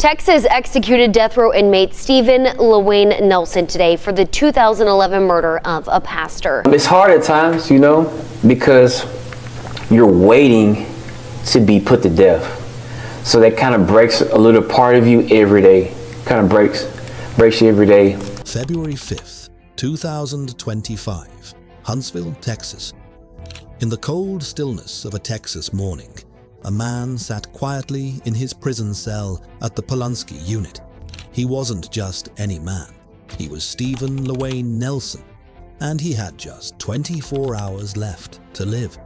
Texas executed death row inmate Steven Lawayne Nelson today for the 2011 murder of a pastor. It's hard at times, because you're waiting to be put to death. So that kind of breaks a little part of you every day. Kind of breaks you every day. February 5th, 2025, Huntsville, Texas. In the cold stillness of a Texas morning, a man sat quietly in his prison cell at the Pulaski unit. He wasn't just any man. He was Steven Lawayne Nelson, and he had just 24 hours left to live.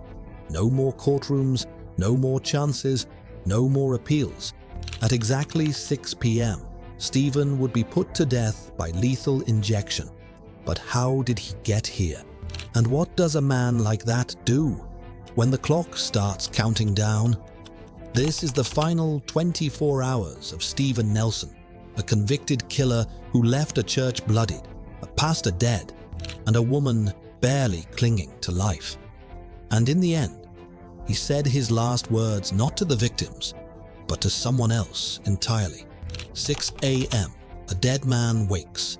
No more courtrooms, no more chances, no more appeals. At exactly 6 p.m., Steven would be put to death by lethal injection. But how did he get here? And what does a man like that do when the clock starts counting down? This is the final 24 hours of Steven Nelson, a convicted killer who left a church bloodied, a pastor dead, and a woman barely clinging to life. And in the end, he said his last words not to the victims, but to someone else entirely. 6 a.m., a dead man wakes.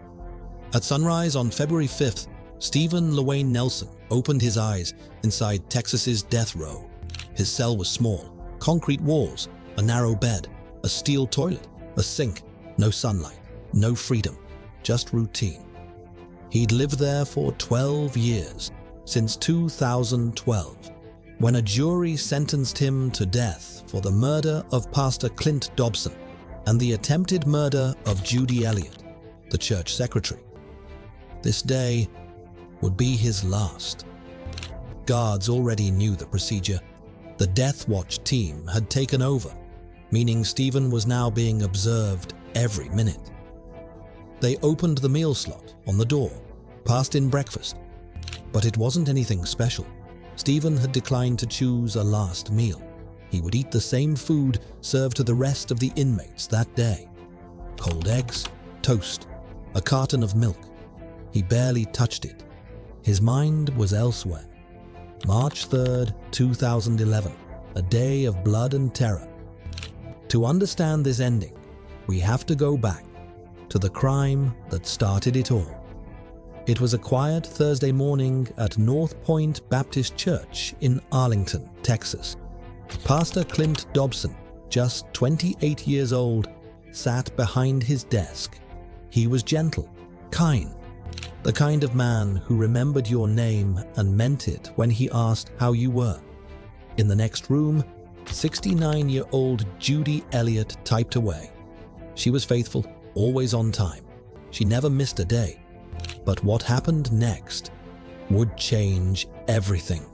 At sunrise on February 5th, Steven Lawayne Nelson opened his eyes inside Texas's death row. His cell was small. Concrete walls, a narrow bed, a steel toilet, a sink, no sunlight, no freedom, just routine. He'd lived there for 12 years, since 2012, when a jury sentenced him to death for the murder of Pastor Clint Dobson and the attempted murder of Judy Elliott, the church secretary. This day would be his last. Guards already knew the procedure. The Death Watch team had taken over, meaning Steven was now being observed every minute. They opened the meal slot on the door, passed in breakfast. But it wasn't anything special. Steven had declined to choose a last meal. He would eat the same food served to the rest of the inmates that day. Cold eggs, toast, a carton of milk. He barely touched it. His mind was elsewhere. March 3rd, 2011, a day of blood and terror. To understand this ending, we have to go back to the crime that started it all. It was a quiet Thursday morning at North Point Baptist Church in Arlington, Texas. Pastor Clint Dobson, just 28 years old, sat behind his desk. He was gentle, kind, the kind of man who remembered your name and meant it when he asked how you were. In the next room, 69-year-old Judy Elliott typed away. She was faithful, always on time. She never missed a day. But what happened next would change everything.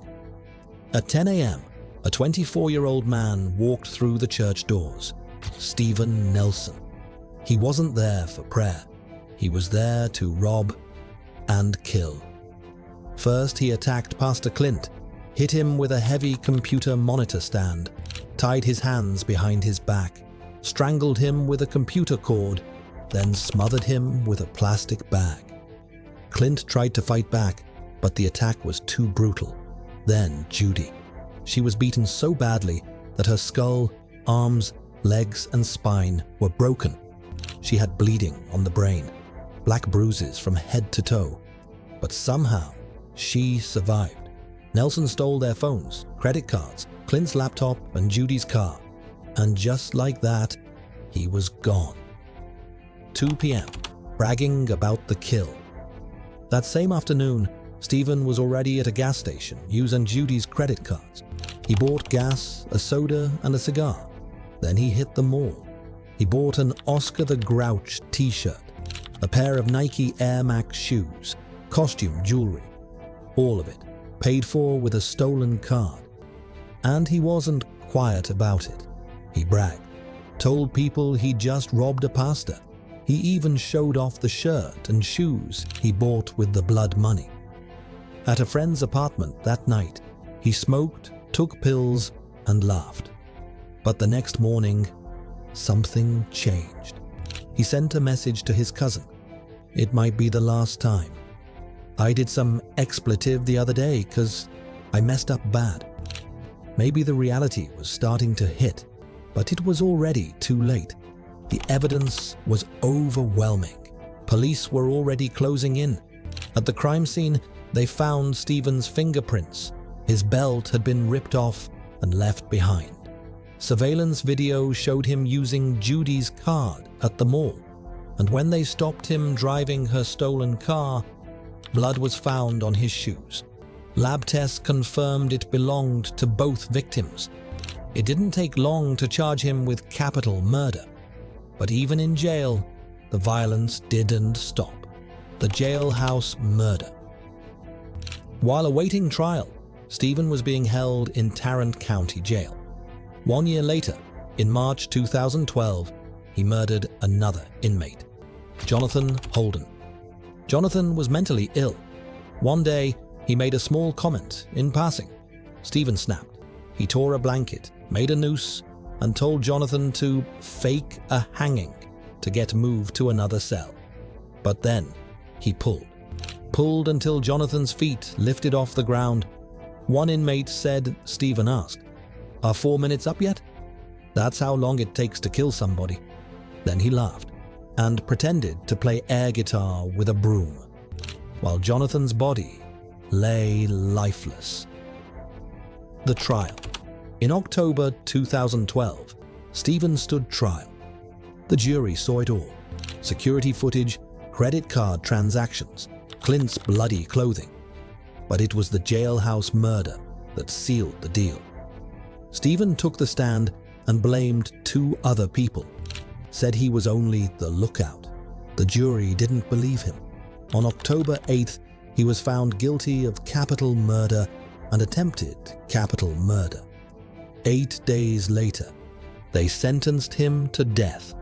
At 10 a.m., a 24-year-old man walked through the church doors. Steven Nelson. He wasn't there for prayer. He was there to rob and kill. First, he attacked Pastor Clint, hit him with a heavy computer monitor stand, tied his hands behind his back, strangled him with a computer cord, then smothered him with a plastic bag. Clint tried to fight back, but the attack was too brutal. Then Judy. She was beaten so badly that her skull, arms, legs, and spine were broken. She had bleeding on the brain, black bruises from head to toe. But somehow, she survived. Nelson stole their phones, credit cards, Clint's laptop, and Judy's car. And just like that, he was gone. 2 p.m., bragging about the kill. That same afternoon, Steven was already at a gas station using Judy's credit cards. He bought gas, a soda, and a cigar. Then he hit the mall. He bought an Oscar the Grouch t-shirt, a pair of Nike Air Max shoes, costume jewelry, all of it paid for with a stolen card. And he wasn't quiet about it. He bragged, told people he just robbed a pastor. He even showed off the shirt and shoes he bought with the blood money. At a friend's apartment that night, he smoked, took pills, and laughed. But the next morning, something changed. He sent a message to his cousin. It might be the last time. I did some expletive the other day because I messed up bad. Maybe the reality was starting to hit, but it was already too late. The evidence was overwhelming. Police were already closing in. At the crime scene, they found Steven's fingerprints. His belt had been ripped off and left behind. Surveillance video showed him using Judy's card at the mall, and when they stopped him driving her stolen car, blood was found on his shoes. Lab tests confirmed it belonged to both victims. It didn't take long to charge him with capital murder, but even in jail, the violence didn't stop. The jailhouse murder. While awaiting trial, Steven was being held in Tarrant County Jail. 1 year later, in March 2012, he murdered another inmate, Jonathan Holden. Jonathan was mentally ill. One day, he made a small comment in passing. Steven snapped. He tore a blanket, made a noose, and told Jonathan to fake a hanging to get moved to another cell. But then, he pulled until Jonathan's feet lifted off the ground. One inmate said Steven asked, "Are 4 minutes up yet?" That's how long it takes to kill somebody. Then he laughed and pretended to play air guitar with a broom, while Jonathan's body lay lifeless. The trial. In October 2012, Steven stood trial. The jury saw it all. Security footage, credit card transactions, Clint's bloody clothing. But it was the jailhouse murder that sealed the deal. Steven took the stand and blamed 2 other people. Said he was only the lookout. The jury didn't believe him. On October 8th, he was found guilty of capital murder and attempted capital murder. 8 days later, they sentenced him to death.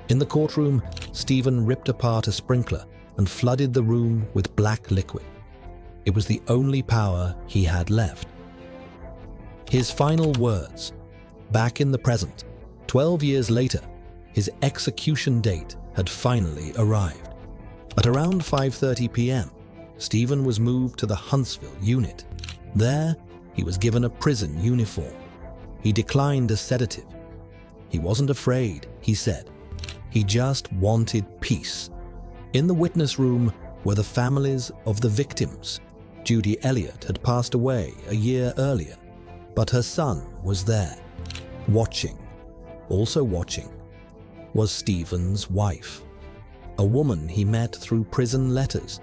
In the courtroom, Steven ripped apart a sprinkler and flooded the room with black liquid. It was the only power he had left. His final words, back in the present, 12 years later, his execution date had finally arrived. At around 5:30 p.m., Steven was moved to the Huntsville unit. There, he was given a prison uniform. He declined a sedative. He wasn't afraid, he said. He just wanted peace. In the witness room were the families of the victims. Judy Elliott had passed away a year earlier, but her son was there. Watching, also watching, was Steven's wife, a woman he met through prison letters.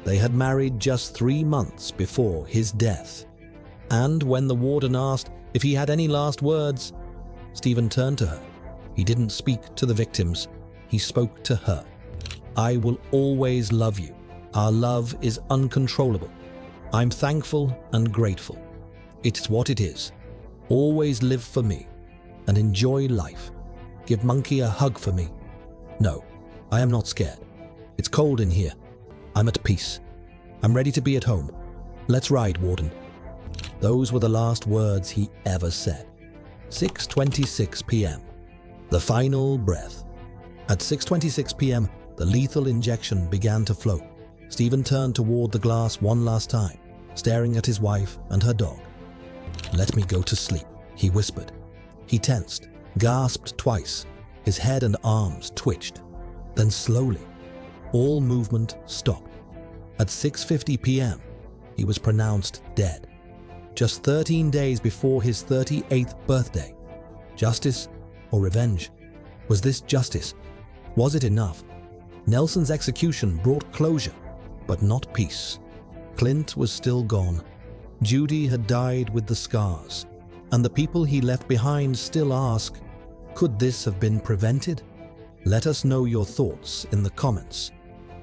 They had married just 3 months before his death. And when the warden asked if he had any last words, Steven turned to her. He didn't speak to the victims, he spoke to her. "I will always love you. Our love is uncontrollable. I'm thankful and grateful. It's what it is. Always live for me and enjoy life. Give Monkey a hug for me. No, I am not scared. It's cold in here. I'm at peace. I'm ready to be at home. Let's ride, Warden." Those were the last words he ever said. 6:26 p.m. The final breath. At 6:26 p.m., the lethal injection began to flow. Steven turned toward the glass one last time, staring at his wife and her dog. "Let me go to sleep," he whispered. He tensed, gasped twice. His head and arms twitched. Then slowly, all movement stopped. At 6:50 p.m., he was pronounced dead. Just 13 days before his 38th birthday. Justice or revenge? Was this justice? Was it enough? Nelson's execution brought closure, but not peace. Clint was still gone. Judy had died with the scars, and the people he left behind still ask, could this have been prevented? Let us know your thoughts in the comments.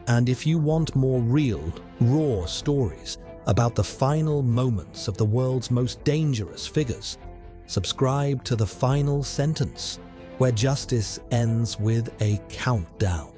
And if you want more real, raw stories about the final moments of the world's most dangerous figures, subscribe to The Final Sentence, where justice ends with a countdown.